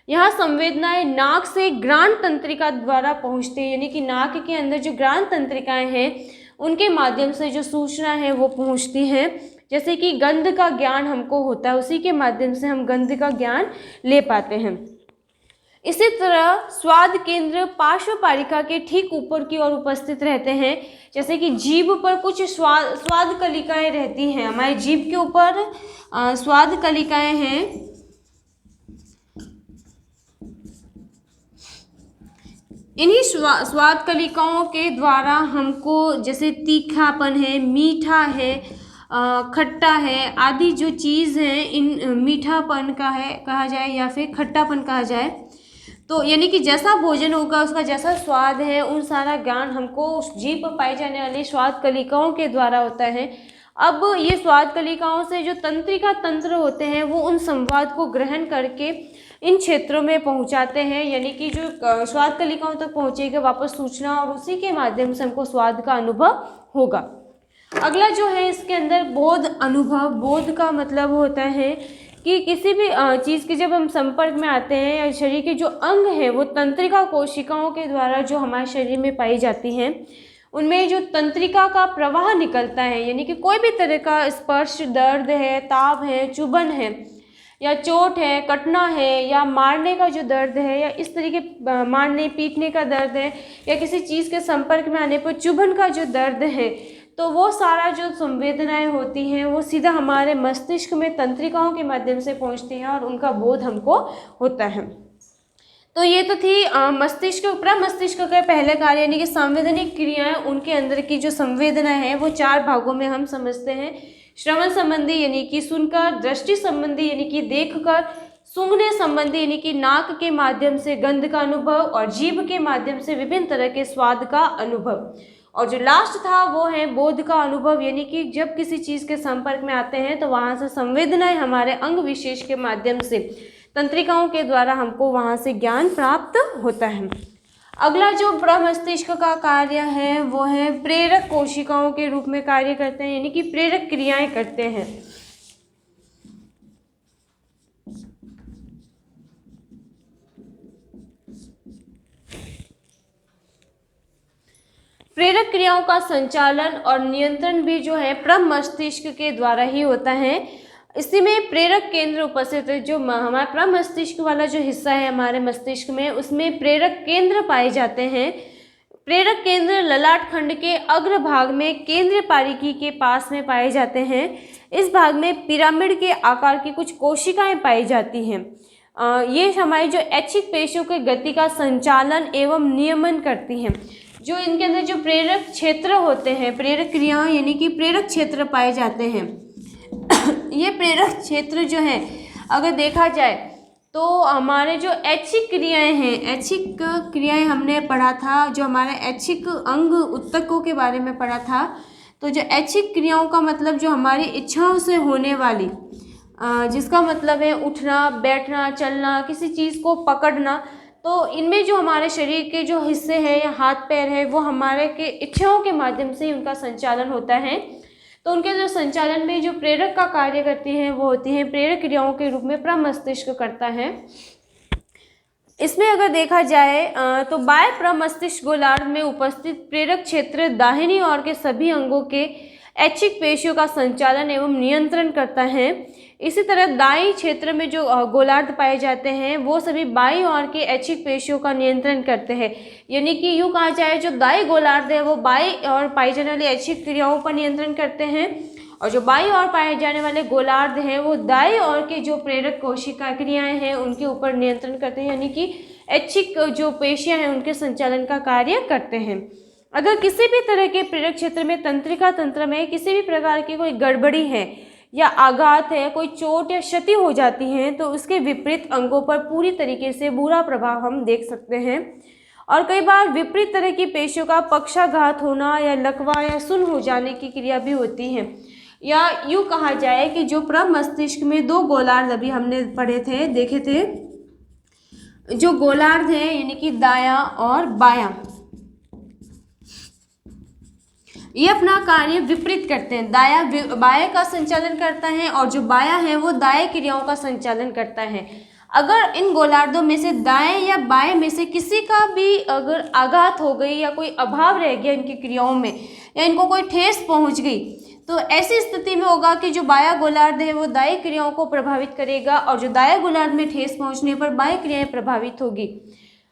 यहाँ संवेदनाएं नाक से ग्राण तंत्रिका द्वारा पहुँचती है, यानी कि नाक के अंदर जो ग्राण तंत्रिकाएं हैं उनके माध्यम से जो सूचना है वो पहुँचती है। जैसे कि गंध का ज्ञान हमको होता है, उसी के माध्यम से हम गंध का ज्ञान ले पाते हैं। इसी तरह स्वाद केंद्र पार्श्व पारिका के ठीक ऊपर की ओर उपस्थित रहते हैं। जैसे कि जीभ पर कुछ स्वाद कलिकाएं रहती हैं, हमारे जीभ के ऊपर स्वाद कलिकाएं हैं। इन्हीं स्वाद कलिकाओं के द्वारा हमको जैसे तीखापन है, मीठा है, खट्टा है आदि जो चीज़ है, इन मीठापन का है कहा जाए या फिर खट्टापन कहा जाए, तो यानी कि जैसा भोजन होगा उसका जैसा स्वाद है, उन सारा ज्ञान हमको उस जीभ पर पाई जाने वाली स्वाद कलिकाओं के द्वारा होता है। अब ये स्वाद कलिकाओं से जो तंत्रिका तंत्र होते हैं वो उन संवाद को ग्रहण करके इन क्षेत्रों में पहुंचाते हैं, यानी कि जो स्वाद कलिकाओं तक पहुंचेगा वापस सूचना, और उसी के माध्यम से हमको स्वाद का अनुभव होगा। अगला जो है इसके अंदर बोध अनुभव। बोध का मतलब होता है कि किसी भी चीज़ के जब हम संपर्क में आते हैं, या शरीर के जो अंग हैं वो तंत्रिका कोशिकाओं के द्वारा जो हमारे शरीर में पाई जाती हैं, उनमें जो तंत्रिका का प्रवाह निकलता है, यानी कि कोई भी तरह का स्पर्श, दर्द है, ताप है, चुभन है, या चोट है, कटना है, या मारने का जो दर्द है, या इस तरीके मारने पीटने का दर्द है, या किसी चीज़ के संपर्क में आने पर चुभन का जो दर्द है, तो वो सारा जो संवेदनाएं होती हैं वो सीधा हमारे मस्तिष्क में तंत्रिकाओं के माध्यम से पहुंचती हैं और उनका बोध हमको होता है। तो ये तो थी मस्तिष्क प्रमस्तिष्क के पहले कार्य यानी कि संवैधानिक क्रियाएं, उनके अंदर की जो संवेदनाएं हैं वो 4 भागों में हम समझते हैं। श्रवण संबंधी यानी कि सुनकर, दृष्टि संबंधी यानी कि देखकर, सूंघने संबंधी यानी कि नाक के माध्यम से गंध का अनुभव, और जीभ के माध्यम से विभिन्न तरह के स्वाद का अनुभव, और जो लास्ट था वो है बोध का अनुभव, यानी कि जब किसी चीज़ के संपर्क में आते हैं तो वहाँ से संवेदनाएं हमारे अंग विशेष के माध्यम से तंत्रिकाओं के द्वारा हमको वहाँ से ज्ञान प्राप्त होता है। अगला जो प्रमस्तिष्क का कार्य है वो है प्रेरक कोशिकाओं के रूप में कार्य करते हैं, यानी कि प्रेरक क्रियाएं करते हैं। प्रेरक क्रियाओं का संचालन और नियंत्रण भी जो है प्रमस्तिष्क के द्वारा ही होता है। इसी में प्रेरक केंद्र उपस्थित है। जो हमारा प्रमस्तिष्क वाला जो हिस्सा है हमारे मस्तिष्क में, उसमें प्रेरक केंद्र पाए जाते हैं। प्रेरक केंद्र ललाट खंड के अग्र भाग में केंद्र पारिकी के पास में पाए जाते हैं। इस भाग में पिरामिड के आकार की कुछ कोशिकाएं पाई जाती हैं। ये हमारी जो ऐच्छिक पेशियों के गति का संचालन एवं नियमन करती हैं। जो इनके अंदर जो प्रेरक क्षेत्र होते हैं, प्रेरक क्रियाएं यानी कि प्रेरक क्षेत्र पाए जाते हैं। ये प्रेरक क्षेत्र जो है अगर देखा जाए तो हमारे जो ऐच्छिक क्रियाएं हैं, ऐच्छिक क्रियाएं हमने पढ़ा था, जो हमारे ऐच्छिक अंग उत्तकों के बारे में पढ़ा था। तो जो ऐच्छिक क्रियाओं का मतलब जो हमारी इच्छाओं से होने वाली, जिसका मतलब है उठना, बैठना, चलना, किसी चीज़ को पकड़ना, तो इनमें जो हमारे शरीर के जो हिस्से हैं या हाथ पैर है वो हमारे के इच्छाओं के माध्यम से ही उनका संचालन होता है। तो उनके जो संचालन में जो प्रेरक का कार्य करती हैं वो होती हैं प्रेरक क्रियाओं के रूप में प्रमस्तिष्क करता है। इसमें अगर देखा जाए तो बाह्य प्रमस्तिष्क गोलार्ध में उपस्थित प्रेरक क्षेत्र दाहिनी ओर के सभी अंगों के ऐच्छिक पेशियों का संचालन एवं नियंत्रण करता है। इसी तरह दाईं क्षेत्र में जो गोलार्ध पाए जाते हैं वो सभी बाईं ओर के ऐच्छिक पेशियों का नियंत्रण करते हैं। यानी कि यूँ कहा जाए जो दाईं गोलार्ध है वो बाईं ओर पाई जाने वाली ऐच्छिक क्रियाओं पर नियंत्रण करते हैं, और जो बाईं ओर पाए जाने वाले गोलार्ध हैं वो दाईं ओर के जो प्रेरक कोशिका क्रियाएं हैं उनके ऊपर नियंत्रण करते हैं, यानी कि ऐच्छिक जो पेशियां हैं उनके संचालन का कार्य करते हैं। अगर किसी भी तरह के प्रेरक क्षेत्र में तंत्रिका तंत्र में किसी भी प्रकार की कोई गड़बड़ी है या आघात है, कोई चोट या क्षति हो जाती है, तो उसके विपरीत अंगों पर पूरी तरीके से बुरा प्रभाव हम देख सकते हैं। और कई बार विपरीत तरह की पेशियों का पक्षाघात होना या लकवा या सुन्न हो जाने की क्रिया भी होती है। या यूँ कहा जाए कि जो प्रमस्तिष्क में दो गोलार्ध अभी हमने पढ़े थे, देखे थे, जो गोलार्ध है यानी कि दायां और बायां, ये अपना कार्य विपरीत करते हैं। दाया बाएं का संचालन करता है और जो बायां है वो दाएं क्रियाओं का संचालन करता है। अगर इन गोलार्धों में से दाएं या बाएं में से किसी का भी अगर आघात हो गई या कोई अभाव रह गया इनकी क्रियाओं में, या इनको कोई ठेस पहुंच गई, तो ऐसी स्थिति में होगा कि जो बायां गोलार्ध है वो दाएं क्रियाओं को प्रभावित करेगा और जो दाएं गोलार्ध में ठेस पहुंचने पर बाएं क्रियाएं प्रभावित होगी।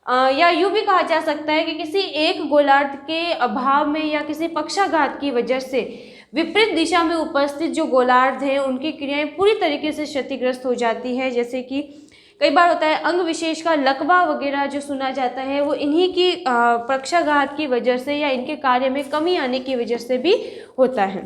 या यूँ भी कहा जा सकता है कि किसी एक गोलार्ध के अभाव में या किसी पक्षाघात की वजह से विपरीत दिशा में उपस्थित जो गोलार्ध हैं उनकी क्रियाएं पूरी तरीके से क्षतिग्रस्त हो जाती है। जैसे कि कई बार होता है अंग विशेष का लकवा वगैरह जो सुना जाता है वो इन्हीं की पक्षाघात की वजह से या इनके कार्य में कमी आने की वजह से भी होता है।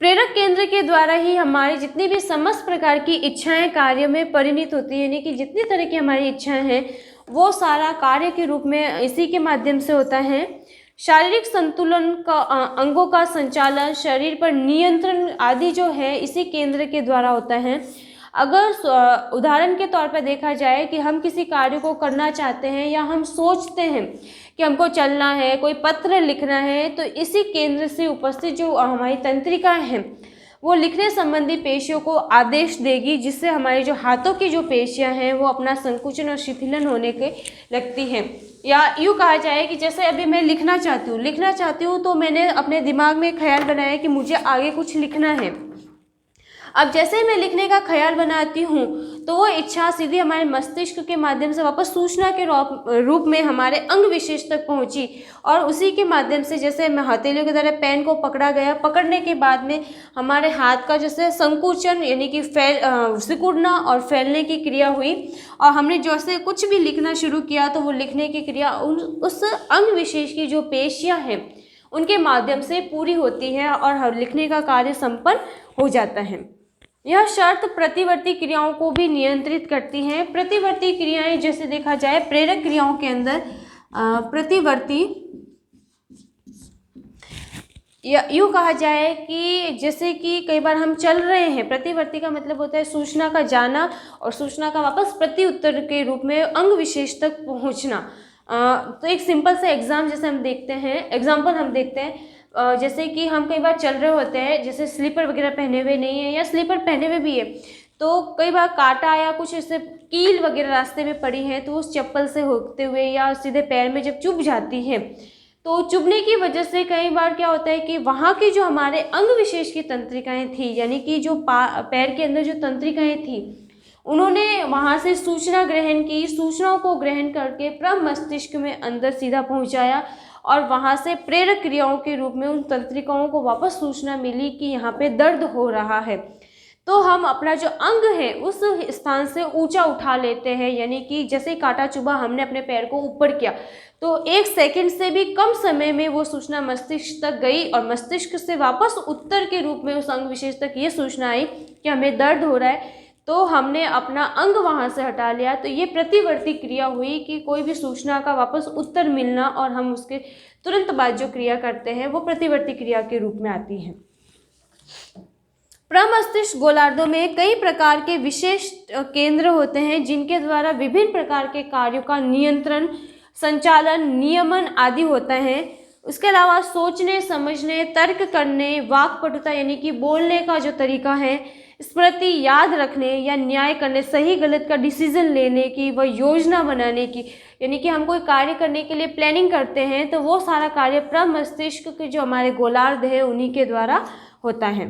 प्रेरक केंद्र के द्वारा ही हमारी जितनी भी समस्त प्रकार की इच्छाएं कार्य में परिणित होती है, यानी कि जितनी तरह की हमारी इच्छाएं हैं वो सारा कार्य के रूप में इसी के माध्यम से होता है। शारीरिक संतुलन का, अंगों का संचालन, शरीर पर नियंत्रण आदि जो है इसी केंद्र के द्वारा होता है। अगर उदाहरण के तौर पर देखा जाए कि हम किसी कार्य को करना चाहते हैं या हम सोचते हैं कि हमको चलना है, कोई पत्र लिखना है, तो इसी केंद्र से उपस्थित जो हमारी तंत्रिकाएं हैं वो लिखने संबंधी पेशियों को आदेश देगी, जिससे हमारे जो हाथों की जो पेशियां हैं वो अपना संकुचन और शिथिलन होने के लगती हैं। या यूँ कहा जाए कि जैसे अभी मैं लिखना चाहती हूँ तो मैंने अपने दिमाग में ख्याल बनाया कि मुझे आगे कुछ लिखना है। अब जैसे ही मैं लिखने का ख्याल बनाती हूँ तो वो इच्छा सीधी हमारे मस्तिष्क के माध्यम से वापस सूचना के रूप में हमारे अंग विशेष तक पहुँची और उसी के माध्यम से जैसे मैं हथेलियों की तरह पेन को पकड़ा गया, पकड़ने के बाद में हमारे हाथ का जैसे संकुचन यानी कि सिकुड़ना और फैलने की क्रिया हुई और हमने जैसे कुछ भी लिखना शुरू किया तो वो लिखने की क्रिया उस अंग विशेष की जो पेशियाँ हैं उनके माध्यम से पूरी होती है और लिखने का कार्य संपन्न हो जाता है। यह शर्त प्रतिवर्ती क्रियाओं को भी नियंत्रित करती हैं। प्रतिवर्ती क्रियाएं जैसे देखा जाए प्रेरक क्रियाओं के अंदर प्रतिवर्ती, या यूँ कहा जाए कि जैसे कि कई बार हम चल रहे हैं, प्रतिवर्ती का मतलब होता है सूचना का जाना और सूचना का वापस प्रति उत्तर के रूप में अंग विशेष तक पहुँचना। तो एक सिंपल सा एग्जाम्पल हम देखते हैं। जैसे कि हम कई बार चल रहे होते हैं, जैसे स्लीपर वगैरह पहने हुए नहीं है या स्लीपर पहने हुए भी है, तो कई बार कांटा या कुछ ऐसे कील वगैरह रास्ते में पड़ी है तो उस चप्पल से होते हुए या सीधे पैर में जब चुभ जाती है तो चुभने की वजह से कई बार क्या होता है कि वहाँ की जो हमारे अंग विशेष की तंत्रिकाएं थी, यानी कि जो पैर के अंदर जो तंत्रिकाएं थी, उन्होंने वहाँ से सूचना ग्रहण की, सूचनाओं को ग्रहण करके प्रमस्तिष्क में अंदर सीधा पहुँचाया और वहाँ से प्रेरक क्रियाओं के रूप में उन तंत्रिकाओं को वापस सूचना मिली कि यहाँ पे दर्द हो रहा है। तो हम अपना जो अंग है उस स्थान से ऊंचा उठा लेते हैं, यानी कि जैसे कांटा चुभा हमने अपने पैर को ऊपर किया तो 1 सेकंड से भी कम समय में वो सूचना मस्तिष्क तक गई और मस्तिष्क से वापस उत्तर के रूप में उस अंग विशेष तक ये सूचना आई कि हमें दर्द हो रहा है, तो हमने अपना अंग वहाँ से हटा लिया। तो ये प्रतिवर्ती क्रिया हुई कि कोई भी सूचना का वापस उत्तर मिलना और हम उसके तुरंत बाद जो क्रिया करते हैं वो प्रतिवर्ती क्रिया के रूप में आती है। प्रमस्तिष्क गोलार्धों में कई प्रकार के विशेष केंद्र होते हैं जिनके द्वारा विभिन्न प्रकार के कार्यों का नियंत्रण, संचालन, नियमन आदि होता है। उसके अलावा सोचने, समझने, तर्क करने, वाक्पटुता यानी कि बोलने का जो तरीका है, स्मृति, याद रखने या न्याय करने, सही गलत का डिसीजन लेने की व योजना बनाने की, यानी कि हम कोई कार्य करने के लिए प्लानिंग करते हैं तो वो सारा कार्य प्रमस्तिष्क के जो हमारे गोलार्ध है उन्हीं के द्वारा होता है।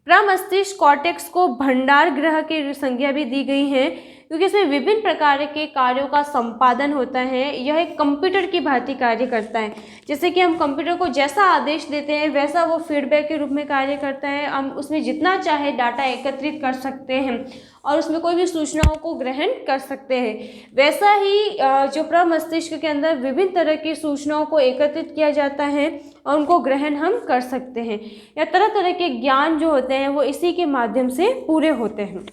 प्रमस्तिष्क कॉर्टेक्स को भंडार ग्रह की संज्ञा भी दी गई है क्योंकि इसमें विभिन्न प्रकार के कार्यों का संपादन होता है। यह एक कंप्यूटर की भांति कार्य करता है। जैसे कि हम कंप्यूटर को जैसा आदेश देते हैं वैसा वो फीडबैक के रूप में कार्य करता है। हम उसमें जितना चाहे डाटा एकत्रित कर सकते हैं और उसमें कोई भी सूचनाओं को ग्रहण कर सकते हैं। वैसा ही जो प्रमस्तिष्क के अंदर विभिन्न तरह की सूचनाओं को एकत्रित किया जाता है और उनको ग्रहण हम कर सकते हैं, या तरह तरह के ज्ञान जो होते हैं वो इसी के माध्यम से पूरे होते हैं।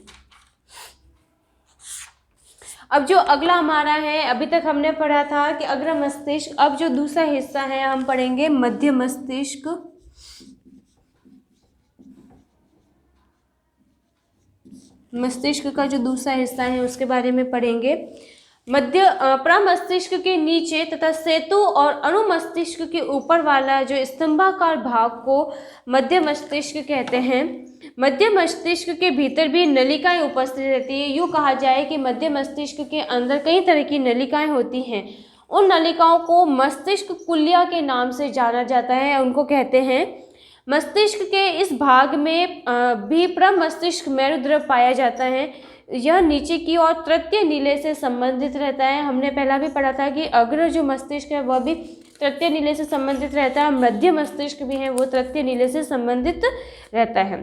अब जो अगला हमारा है, अभी तक हमने पढ़ा था कि अग्र मस्तिष्क, अब जो दूसरा हिस्सा है हम पढ़ेंगे मध्य मस्तिष्क। मस्तिष्क का जो दूसरा हिस्सा है उसके बारे में पढ़ेंगे। प्रमस्तिष्क के नीचे तथा सेतु और अनुमस्तिष्क के ऊपर वाला जो स्तंभाकार भाग को मध्य मस्तिष्क कहते हैं। मध्य मस्तिष्क के भीतर भी नलिकाएं उपस्थित रहती है। यूँ कहा जाए कि मध्य मस्तिष्क के अंदर कई तरह की नलिकाएं होती हैं। उन नलिकाओं को मस्तिष्क कुलिया के नाम से जाना जाता है, उनको कहते हैं। मस्तिष्क के इस भाग में भी प्रमस्तिष्क मेरुद्रव पाया जाता है। यह नीचे की ओर तृतीय नीले से संबंधित रहता है। हमने पहला भी पढ़ा था कि अग्र जो मस्तिष्क है वह भी तृतीय नीले से संबंधित रहता है। मध्य मस्तिष्क भी है वो तृतीय नीले से संबंधित रहता है।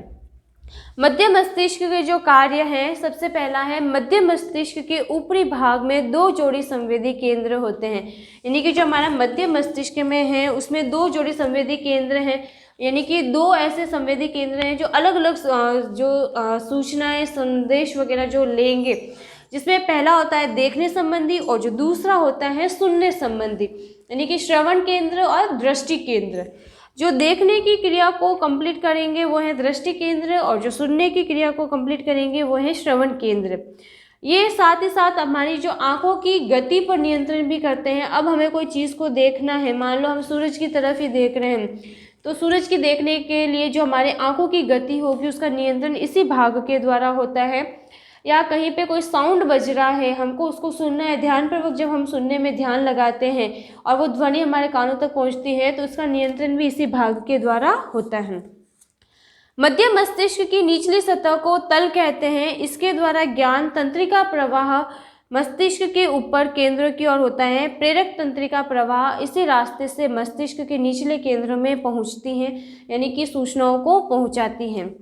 मध्य मस्तिष्क के जो कार्य हैं, सबसे पहला है मध्य मस्तिष्क के ऊपरी भाग में 2 जोड़ी संवेदी केंद्र होते हैं। यानी कि जो हमारा मध्य मस्तिष्क में है उसमें 2 जोड़ी संवेदी केंद्र हैं, यानी कि 2 ऐसे संवेदी केंद्र हैं जो अलग अलग जो सूचनाएं संदेश वगैरह जो लेंगे, जिसमें पहला होता है देखने संबंधी और जो दूसरा होता है सुनने संबंधी, यानी कि श्रवण केंद्र और दृष्टि केंद्र। जो देखने की क्रिया को कंप्लीट करेंगे वो है दृष्टि केंद्र और जो सुनने की क्रिया को कंप्लीट करेंगे वो है श्रवण केंद्र। ये साथ ही साथ हमारी जो आंखों की गति पर नियंत्रण भी करते हैं। अब हमें कोई चीज़ को देखना है, मान लो हम सूरज की तरफ ही देख रहे हैं, तो सूरज की देखने के लिए जो हमारे आंखों की गति होगी उसका नियंत्रण इसी भाग के द्वारा होता है। या कहीं पे कोई साउंड बज रहा है, हमको उसको सुनना है, ध्यानपूर्वक जब हम सुनने में ध्यान लगाते हैं और वो ध्वनि हमारे कानों तक पहुंचती है तो उसका नियंत्रण भी इसी भाग के द्वारा होता है। मध्य मस्तिष्क की निचली सतह को तल कहते हैं। इसके द्वारा ज्ञान तंत्रिका प्रवाह मस्तिष्क के ऊपर केंद्रों की ओर होता है। प्रेरक तंत्रिका प्रवाह इसी रास्ते से मस्तिष्क के निचले केंद्रों में पहुंचती हैं, यानी कि सूचनाओं को पहुंचाती हैं।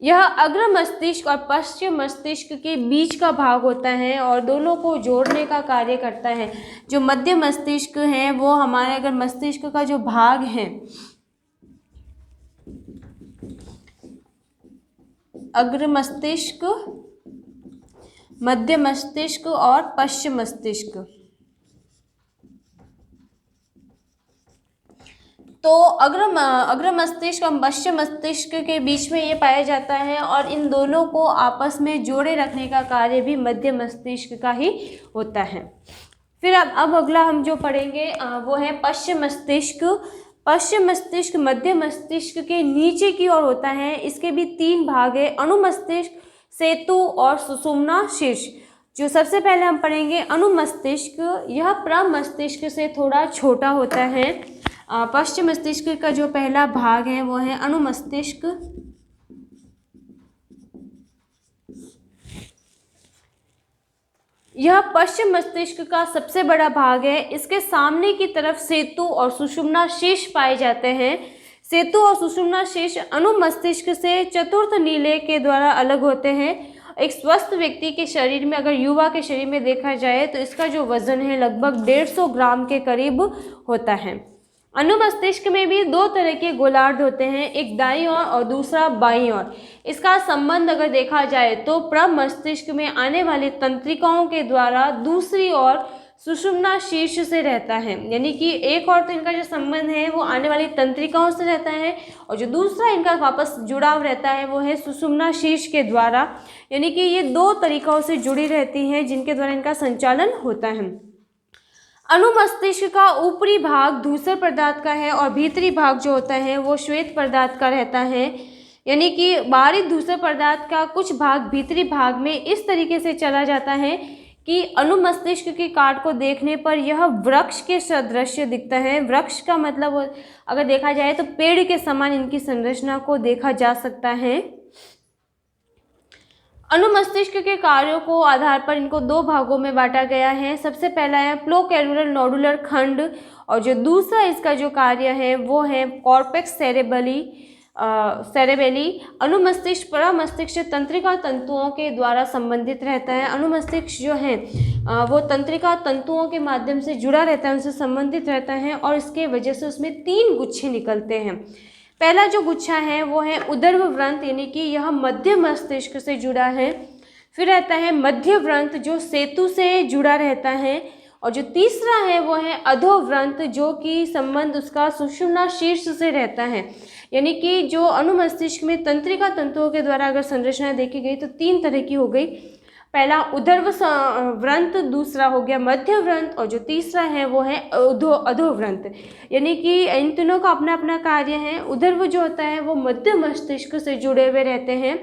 यह अग्र मस्तिष्क और पश्चिम मस्तिष्क के बीच का भाग होता है और दोनों को जोड़ने का कार्य करता है। जो मध्य मस्तिष्क है वो हमारे अगर मस्तिष्क का जो भाग है, अग्र मस्तिष्क, मध्य मस्तिष्क और पश्चिम मस्तिष्क, तो अग्र मस्तिष्क और पश्चिम मस्तिष्क के बीच में ये पाया जाता है और इन दोनों को आपस में जोड़े रखने का कार्य भी मध्य मस्तिष्क का ही होता है। फिर अब अगला हम जो पढ़ेंगे वो है पश्चिम मस्तिष्क। पश्चिम मस्तिष्क मध्य मस्तिष्क के नीचे की ओर होता है। इसके भी 3 भाग है, अनुमस्तिष्क, सेतु और सुषुम्ना शीर्ष। जो सबसे पहले हम पढ़ेंगे अनुमस्तिष्क, यह प्रमस्तिष्क से थोड़ा छोटा होता है। पश्चिम मस्तिष्क का जो पहला भाग है वो है अनुमस्तिष्क। यह पश्चिम मस्तिष्क का सबसे बड़ा भाग है। इसके सामने की तरफ सेतु और सुषुम्ना शीर्ष पाए जाते हैं। सेतु और सुषुम्ना शीर्ष अनुमस्तिष्क से चतुर्थ नीले के द्वारा अलग होते हैं। एक स्वस्थ व्यक्ति के शरीर में, अगर युवा के शरीर में देखा जाए तो इसका जो वजन है लगभग 150 ग्राम के करीब होता है। अनुमस्तिष्क में भी 2 तरह के गोलार्ध होते हैं, एक दाईं ओर और दूसरा बाईं ओर। इसका संबंध अगर देखा जाए तो प्रमस्तिष्क में आने वाली तंत्रिकाओं के द्वारा दूसरी ओर सुषुम्ना शीर्ष से रहता है, यानी कि एक और तो इनका जो संबंध है वो आने वाली तंत्रिकाओं से रहता है और जो दूसरा इनका वापस जुड़ाव रहता है वो है सुषुम्ना शीर्ष के द्वारा, यानी कि ये 2 तरीकों से जुड़ी रहती हैं जिनके द्वारा इनका संचालन होता है। अनुमस्तिष्क का ऊपरी भाग धूसर पदार्थ का है और भीतरी भाग जो होता है वो श्वेत पदार्थ का रहता है, यानी कि बाहरी धूसर पदार्थ का कुछ भाग भीतरी भाग में इस तरीके से चला जाता है कि अनुमस्तिष्क की काट को देखने पर यह वृक्ष के सदृश दिखता है। वृक्ष का मतलब अगर देखा जाए तो पेड़ के समान इनकी संरचना को देखा जा सकता है। अनुमस्तिष्क के कार्यों को आधार पर इनको दो भागों में बांटा गया है। सबसे पहला है प्रोकैरुलर नोडुलर खंड, और जो दूसरा इसका जो कार्य है वो है कॉर्टेक्स सेरेबेली। अनुमस्तिष्क प्रमस्तिष्क तंत्रिका तंतुओं के द्वारा संबंधित रहता है। अनुमस्तिष्क जो है वो तंत्रिका तंतुओं के माध्यम से जुड़ा रहता है, उनसे संबंधित रहता है, और इसके वजह से उसमें 3 गुच्छे निकलते हैं। पहला जो गुच्छा है वो है उदर्भ व्रंत, यानी कि यह मध्य मस्तिष्क से जुड़ा है। फिर रहता है मध्य व्रंत जो सेतु से जुड़ा रहता है, और जो तीसरा है वो है अधोव्रंत जो कि संबंध उसका सुषुम्ना शीर्ष से रहता है। यानी कि जो अनुमस्तिष्क में तंत्रिका तंतुओं के द्वारा अगर संरचना देखी गई तो 3 तरह की हो गई। पहला उदर्भ व्रंत, दूसरा हो गया मध्य व्रंत, और जो तीसरा है वो है अधोव्रंत। यानी कि इन तीनों का अपना अपना कार्य है। उदर्भ जो होता है वो मध्य मस्तिष्क से जुड़े हुए रहते हैं,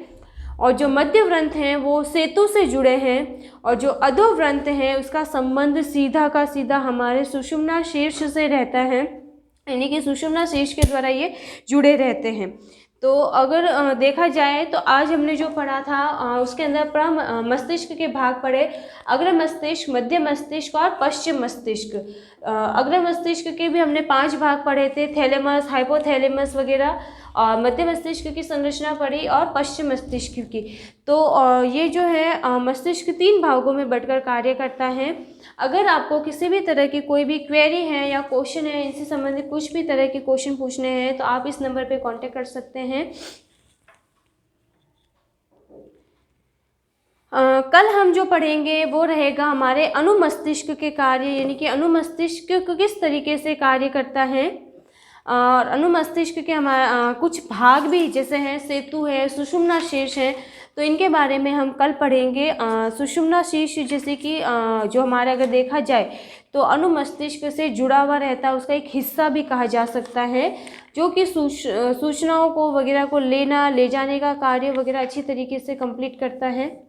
और जो मध्य व्रंत हैं वो सेतु से जुड़े हैं, और जो अधोव्रंत है उसका संबंध सीधा का सीधा हमारे सुषुम्ना शीर्ष से रहता है, यानी कि सुषुम्ना शीर्ष के द्वारा ये जुड़े रहते हैं। तो अगर देखा जाए तो आज हमने जो पढ़ा था उसके अंदर मस्तिष्क के भाग पढ़े, अग्र मस्तिष्क, मध्य मस्तिष्क और पश्चिम मस्तिष्क। अग्र मस्तिष्क के भी हमने 5 भाग पढ़े थे, थैलेमस, हाइपोथैलेमस वगैरह, और मध्य मस्तिष्क की संरचना पढ़ी और पश्चिम मस्तिष्क की। तो ये जो है मस्तिष्क 3 भागों में बंटकर कार्य करता है। अगर आपको किसी भी तरह की कोई भी क्वेरी है या क्वेश्चन है, इनसे संबंधित कुछ भी तरह के क्वेश्चन पूछने हैं तो आप इस नंबर पे कांटेक्ट कर सकते हैं। कल हम जो पढ़ेंगे वो रहेगा हमारे अनुमस्तिष्क के कार्य, यानी कि अनुमस्तिष्क किस तरीके से कार्य करता है, और अनुमस्तिष्क के हमारा कुछ भाग भी जैसे हैं सेतु है, सुषुम्ना शीर्ष है, तो इनके बारे में हम कल पढ़ेंगे। सुषुम्ना शीर्ष जैसे कि जो हमारे अगर देखा जाए तो अनुमस्तिष्क से जुड़ा हुआ रहता है, उसका एक हिस्सा भी कहा जा सकता है, जो कि सूचनाओं को वगैरह को ले जाने का कार्य वगैरह अच्छी तरीके से कंप्लीट करता है।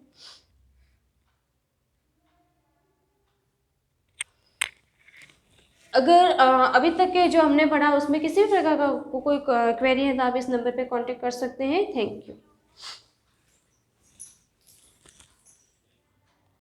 अगर अभी तक के जो हमने पढ़ा उसमें किसी भी प्रकार का कोई क्वेरी है तो आप इस नंबर पे कांटेक्ट कर सकते हैं। Thank you.